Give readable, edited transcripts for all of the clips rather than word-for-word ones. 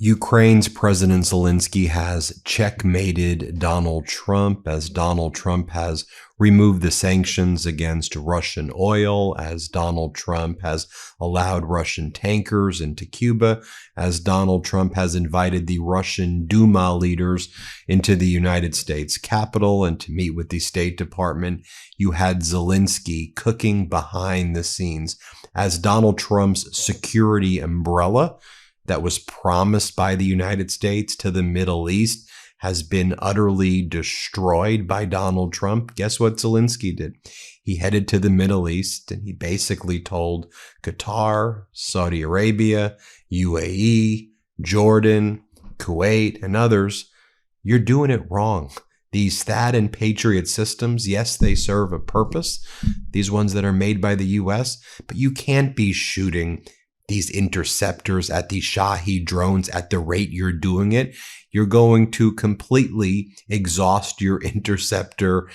Ukraine's President Zelenskyy has checkmated Donald Trump, as Donald Trump has removed the sanctions against Russian oil, as Donald Trump has allowed Russian tankers into Cuba, as Donald Trump has invited the Russian Duma leaders into the United States Capitol and to meet with the State Department. You had Zelenskyy cooking behind the scenes as Donald Trump's security umbrella that was promised by the United States to the Middle East has been utterly destroyed by Donald Trump. Guess what Zelenskyy did? He headed to the Middle East and he basically told Qatar, Saudi Arabia, UAE, Jordan, Kuwait, and others, you're doing it wrong. These THAAD and Patriot systems, yes, they serve a purpose, these ones that are made by the U.S., but you can't be shooting these interceptors at these Shahed drones at the rate you're doing it. You're going to completely exhaust your interceptor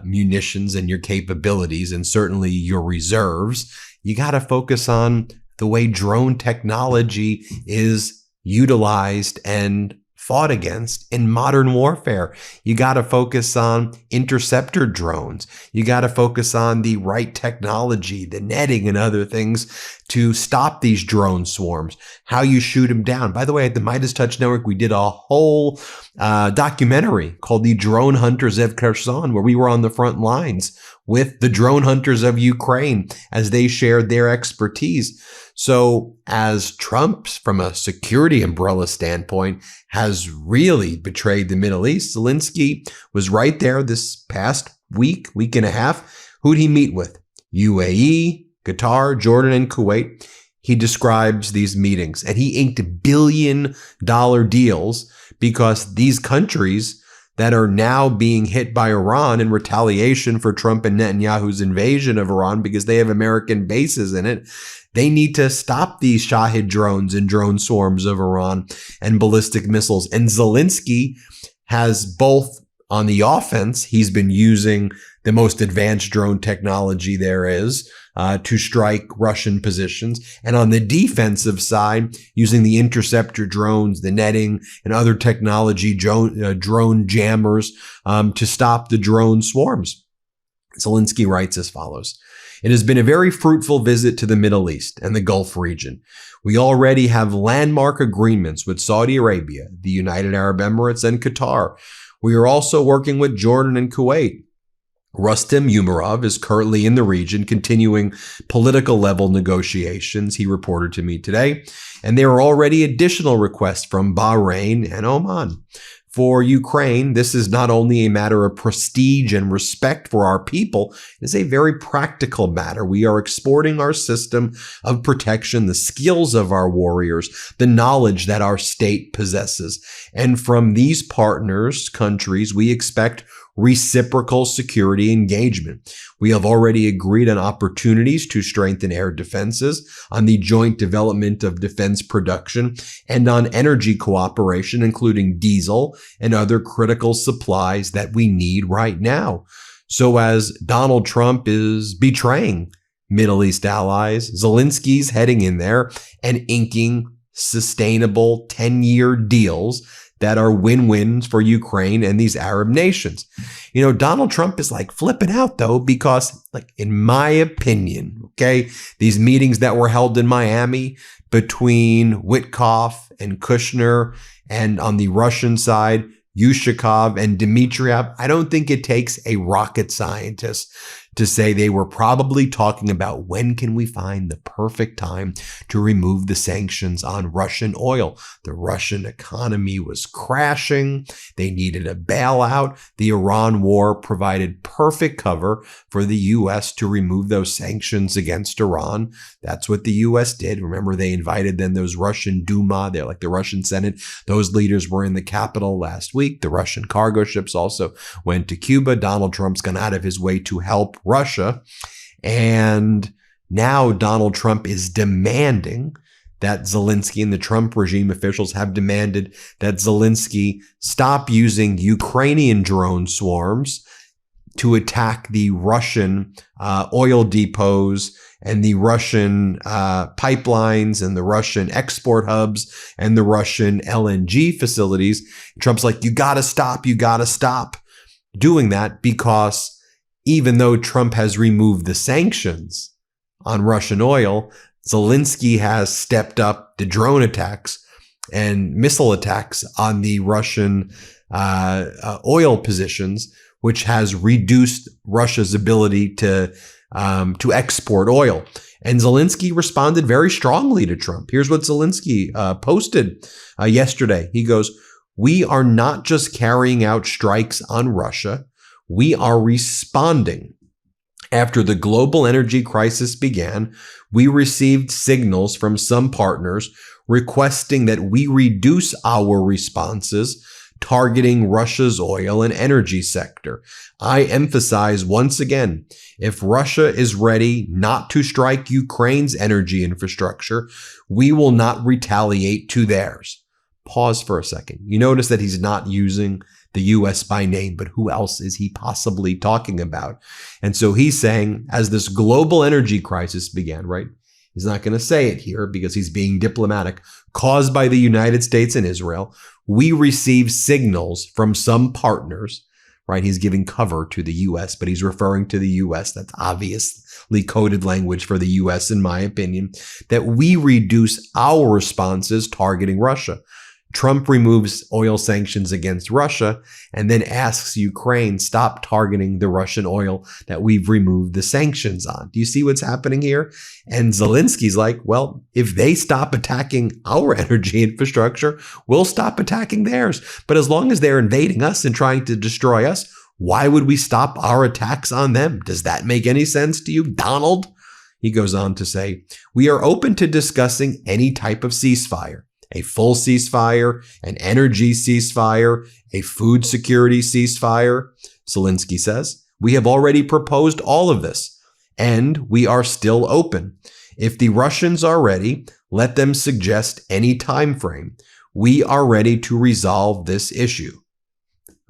munitions and your capabilities, and certainly your reserves. You got to focus on the way drone technology is utilized and fought against in modern warfare. You got to focus on interceptor drones. You got to focus on the right technology, the netting and other things to stop these drone swarms, how you shoot them down. By the way, at the MeidasTouch Network, we did a whole documentary called The Drone Hunters of Kherson, where we were on the front lines with the drone hunters of Ukraine as they shared their expertise. So as Trump, from a security umbrella standpoint, has really betrayed the Middle East, Zelenskyy was right there this past week and a half. Who'd he meet with? UAE, Qatar, Jordan, and Kuwait. He describes these meetings, and he inked billion-dollar deals because these countries that are now being hit by Iran in retaliation for Trump and Netanyahu's invasion of Iran because they have American bases in it, they need to stop these Shahed drones and drone swarms of Iran and ballistic missiles. And Zelenskyy has both on the offense, he's been using the most advanced drone technology there is to strike Russian positions. And on the defensive side, using the interceptor drones, the netting, and other technology, drone jammers to stop the drone swarms. Zelenskyy writes as follows. It has been a very fruitful visit to the Middle East and the Gulf region. We already have landmark agreements with Saudi Arabia, the United Arab Emirates, and Qatar. We are also working with Jordan and Kuwait. Rustem Umerov is currently in the region continuing political level negotiations, he reported to me today, and there are already additional requests from Bahrain and Oman. For Ukraine, this is not only a matter of prestige and respect for our people, it is a very practical matter. We are exporting our system of protection, the skills of our warriors, the knowledge that our state possesses. And from these partners, countries, we expect reciprocal security engagement. We have already agreed on opportunities to strengthen air defenses, on the joint development of defense production, and on energy cooperation, including diesel and other critical supplies that we need right now. So as Donald Trump is betraying Middle East allies, Zelensky's heading in there and inking sustainable 10-year deals that are win-wins for Ukraine and these Arab nations. You know, Donald Trump is like flipping out though, because like, in my opinion, okay, these meetings that were held in Miami between Witkoff and Kushner, and on the Russian side, Yushakov and Dmitriev, I don't think it takes a rocket scientist to say they were probably talking about when can we find the perfect time to remove the sanctions on Russian oil. The Russian economy was crashing. They needed a bailout. The Iran war provided perfect cover for the U.S. to remove those sanctions against Iran. That's what the U.S. did. Remember, they invited then those Russian Duma, they're like the Russian Senate. Those leaders were in the Capitol last week. The Russian cargo ships also went to Cuba. Donald Trump's gone out of his way to help Russia. And now Donald Trump is demanding that Zelenskyy, and the Trump regime officials have demanded that Zelenskyy stop using Ukrainian drone swarms to attack the Russian oil depots and the Russian pipelines and the Russian export hubs and the Russian LNG facilities. Trump's like, you got to stop doing that, because even though Trump has removed the sanctions on Russian oil, Zelenskyy has stepped up the drone attacks and missile attacks on the Russian oil positions, which has reduced Russia's ability to export oil. And Zelenskyy responded very strongly to Trump. Here's what Zelenskyy posted yesterday. He goes, "We are not just carrying out strikes on Russia. We are responding. After the global energy crisis began, we received signals from some partners requesting that we reduce our responses targeting Russia's oil and energy sector. I emphasize once again, if Russia is ready not to strike Ukraine's energy infrastructure, we will not retaliate to theirs." Pause for a second. You notice that he's not using the U.S. by name, but who else is he possibly talking about? And so he's saying, as this global energy crisis began, right? He's not going to say it here because he's being diplomatic, caused by the United States and Israel, we received signals from some partners, right? He's giving cover to the U.S., but he's referring to the U.S. That's obviously coded language for the U.S., in my opinion, that we reduce our responses targeting Russia. Trump removes oil sanctions against Russia and then asks Ukraine, stop targeting the Russian oil that we've removed the sanctions on. Do you see what's happening here? And Zelensky's like, well, if they stop attacking our energy infrastructure, we'll stop attacking theirs. But as long as they're invading us and trying to destroy us, why would we stop our attacks on them? Does that make any sense to you, Donald? He goes on to say, we are open to discussing any type of ceasefire. A full ceasefire, an energy ceasefire, a food security ceasefire. Zelenskyy says, we have already proposed all of this, and we are still open. If the Russians are ready, let them suggest any time frame. We are ready to resolve this issue.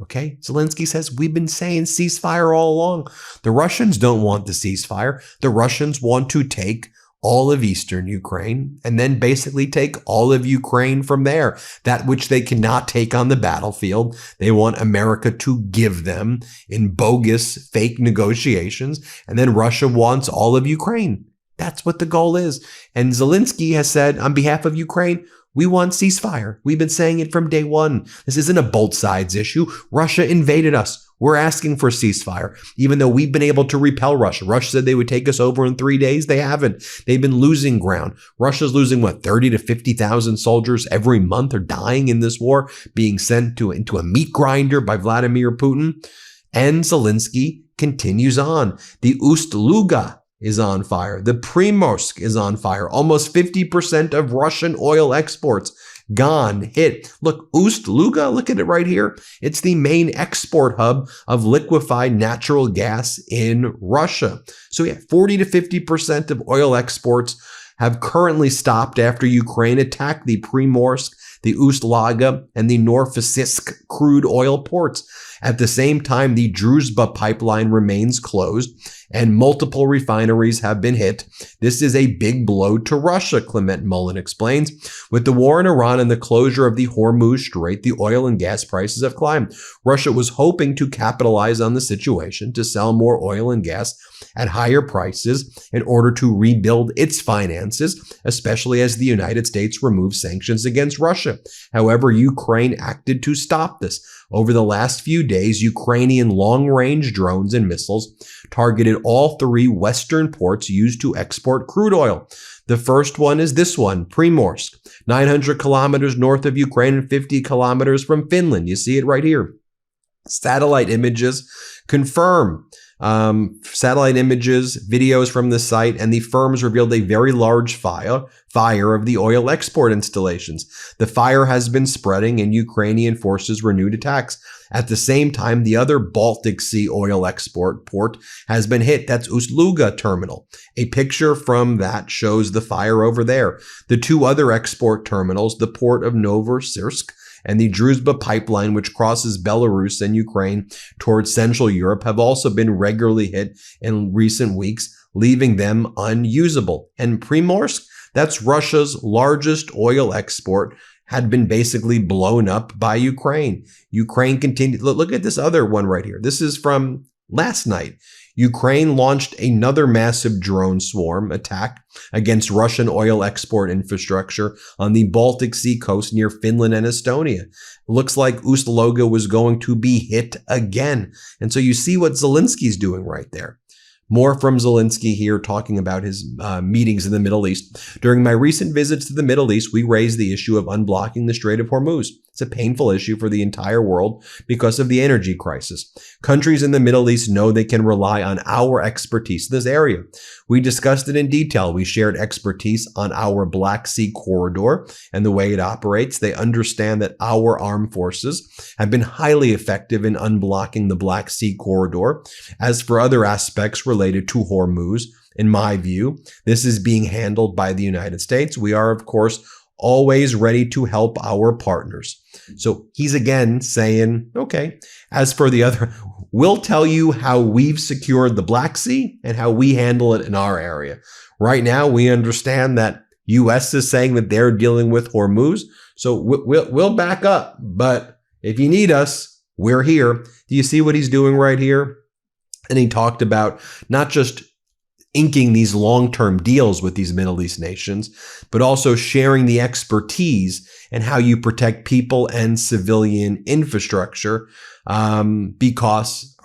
Okay, Zelenskyy says, we've been saying ceasefire all along. The Russians don't want the ceasefire. The Russians want to take all of eastern Ukraine and then basically take all of Ukraine from there. That which they cannot take on the battlefield, they want America to give them in bogus, fake negotiations. And then Russia wants all of Ukraine. That's what the goal is. And Zelenskyy has said, on behalf of Ukraine, we want ceasefire. We've been saying it from day one. This isn't a both sides issue. Russia invaded us. We're asking for a ceasefire, even though we've been able to repel Russia. Russia said they would take us over in 3 days. They haven't. They've been losing ground. Russia's losing, 30 to 50,000 soldiers every month are dying in this war, being sent into a meat grinder by Vladimir Putin. And Zelenskyy continues on. The Ust-Luga is on fire. The Primorsk is on fire. Almost 50% of Russian oil exports gone, hit. Look, Ust-Luga, look at it right here. It's the main export hub of liquefied natural gas in Russia. So yeah, 40 to 50% of oil exports have currently stopped after Ukraine attacked the Primorsk, the Ust-Luga, and the Novorossiysk crude oil ports. At the same time, the Druzhba pipeline remains closed and multiple refineries have been hit. This is a big blow to Russia, Clement Mullen explains. With the war in Iran and the closure of the Hormuz Strait, the oil and gas prices have climbed. Russia was hoping to capitalize on the situation to sell more oil and gas at higher prices in order to rebuild its finances, especially as the United States removed sanctions against Russia. However, Ukraine acted to stop this. Over the last few days, Ukrainian long-range drones and missiles targeted all 3 Western ports used to export crude oil. The first one is this one, Primorsk, 900 kilometers north of Ukraine and 50 kilometers from Finland. You see it right here. Satellite images confirm. Satellite images, videos from the site, and the firms revealed a very large fire of the oil export installations. The fire has been spreading and Ukrainian forces renewed attacks. At the same time, the other Baltic Sea oil export port has been hit. That's Ust-Luga terminal. A picture from that shows the fire over there. The 2 other export terminals, the port of Novorossiysk and the Druzhba pipeline, which crosses Belarus and Ukraine towards Central Europe, have also been regularly hit in recent weeks, leaving them unusable. And Primorsk, that's Russia's largest oil export, had been basically blown up by Ukraine. Ukraine continued. Look at this other one right here. This is from last night. Ukraine launched another massive drone swarm attack against Russian oil export infrastructure on the Baltic Sea coast near Finland and Estonia. Looks like Ust-Luga was going to be hit again. And so you see what Zelensky's doing right there. More from Zelenskyy here, talking about his meetings in the Middle East. During my recent visits to the Middle East, we raised the issue of unblocking the Strait of Hormuz. It's a painful issue for the entire world because of the energy crisis. Countries in the Middle East know they can rely on our expertise in this area. We discussed it in detail. We shared expertise on our Black Sea corridor and the way it operates. They understand that our armed forces have been highly effective in unblocking the Black Sea corridor. As for other aspects related to Hormuz, in my view, this is being handled by the United States. We are, of course, always ready to help our partners. So he's again saying, okay, as for the other, we'll tell you how we've secured the Black Sea and how we handle it in our area. Right now, we understand that U.S. is saying that they're dealing with Hormuz. So we'll back up. But if you need us, we're here. Do you see what he's doing right here? And he talked about not just inking these long-term deals with these Middle East nations, but also sharing the expertise and how you protect people and civilian infrastructure, because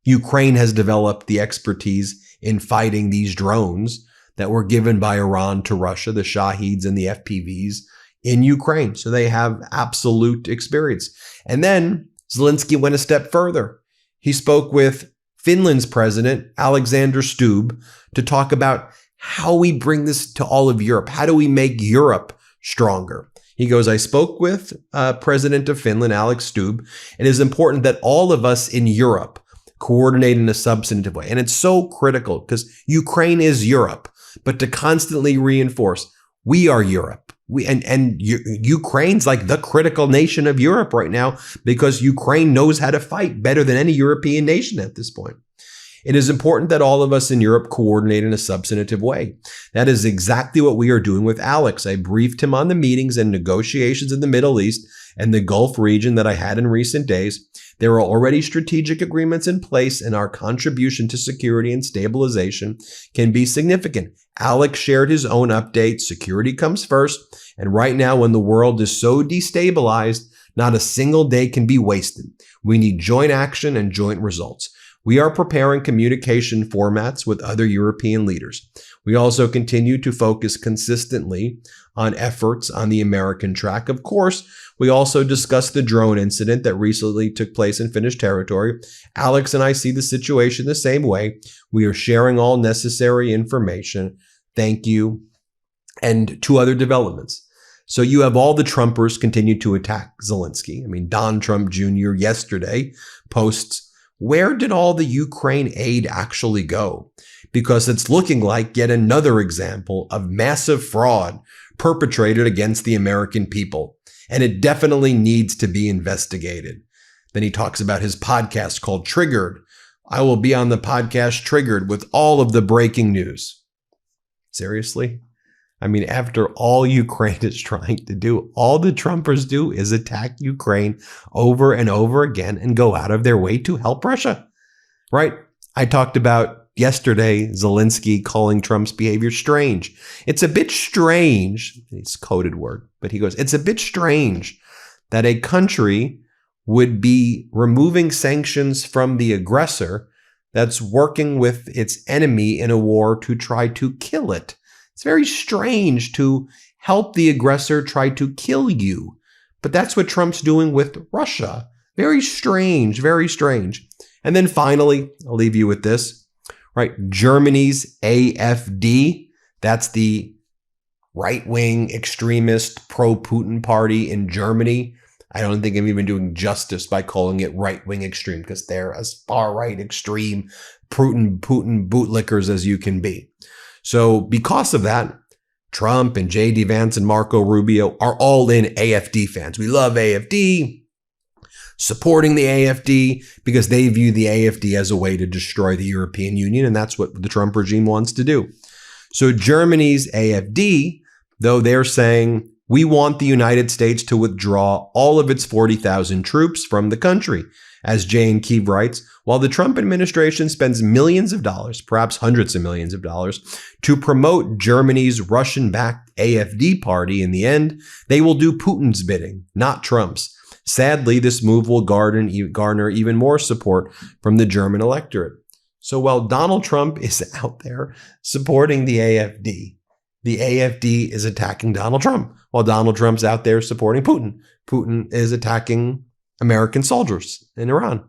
Ukraine has developed the expertise in fighting these drones that were given by Iran to Russia, the Shaheeds and the FPVs in Ukraine. So they have absolute experience. And then Zelenskyy went a step further. He spoke with Finland's president, Alexander Stubb, to talk about how we bring this to all of Europe. How do we make Europe stronger? He goes, I spoke with President of Finland, Alex Stubb. It is important that all of us in Europe coordinate in a substantive way. And it's so critical because Ukraine is Europe, but to constantly reinforce, we are Europe. Ukraine's like the critical nation of Europe right now because Ukraine knows how to fight better than any European nation at this point. It is important that all of us in Europe coordinate in a substantive way. That is exactly what we are doing with Alex. I briefed him on the meetings and negotiations in the Middle East and the Gulf region that I had in recent days. There are already strategic agreements in place, and our contribution to security and stabilization can be significant. Alex shared his own update. Security comes first. And right now, when the world is so destabilized, not a single day can be wasted. We need joint action and joint results. We are preparing communication formats with other European leaders. We also continue to focus consistently on efforts on the American track. Of course, we also discussed the drone incident that recently took place in Finnish territory. Alex and I see the situation the same way. We are sharing all necessary information. Thank you. And two other developments. So you have all the Trumpers continue to attack Zelenskyy. I mean, Don Trump Jr. yesterday posts, where did all the Ukraine aid actually go? Because it's looking like yet another example of massive fraud perpetrated against the American people. And it definitely needs to be investigated. Then he talks about his podcast called Triggered. I will be on the podcast Triggered with all of the breaking news. Seriously? I mean, after all Ukraine is trying to do, all the Trumpers do is attack Ukraine over and over again and go out of their way to help Russia, right? I talked about yesterday Zelenskyy calling Trump's behavior strange. It's a bit strange, it's a coded word, but he goes, it's a bit strange that a country would be removing sanctions from the aggressor that's working with its enemy in a war to try to kill it. It's very strange to help the aggressor try to kill you. But that's what Trump's doing with Russia. Very strange, very strange. And then finally, I'll leave you with this, right? Germany's AfD, that's the right-wing extremist pro-Putin party in Germany. I don't think I'm even doing justice by calling it right-wing extreme because they're as far-right Putin bootlickers as you can be. So because of that, Trump and J.D. Vance and Marco Rubio are all in AfD fans. We love AfD, supporting the AfD because they view the AfD as a way to destroy the European Union, and that's what the Trump regime wants to do. So Germany's AfD, though, they're saying, we want the United States to withdraw all of its 40,000 troops from the country. As Jane Kiev writes, while the Trump administration spends millions of dollars, perhaps hundreds of millions of dollars, to promote Germany's Russian-backed AfD party, in the end, they will do Putin's bidding, not Trump's. Sadly, this move will garner even more support from the German electorate. So while Donald Trump is out there supporting the AfD is attacking Donald Trump. While Donald Trump's out there supporting Putin, Putin is attacking American soldiers in Iran.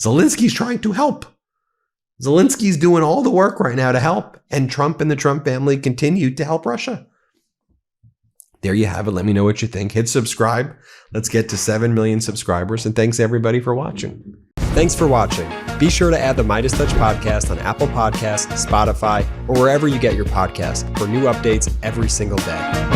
Zelensky's trying to help. Zelensky's doing all the work right now to help, and Trump and the Trump family continue to help Russia. There you have it. Let me know what you think. Hit subscribe. Let's get to 7 million subscribers, and thanks everybody for watching. Thanks for watching. Be sure to add the MeidasTouch podcast on Apple Podcasts, Spotify, or wherever you get your podcasts for new updates every single day.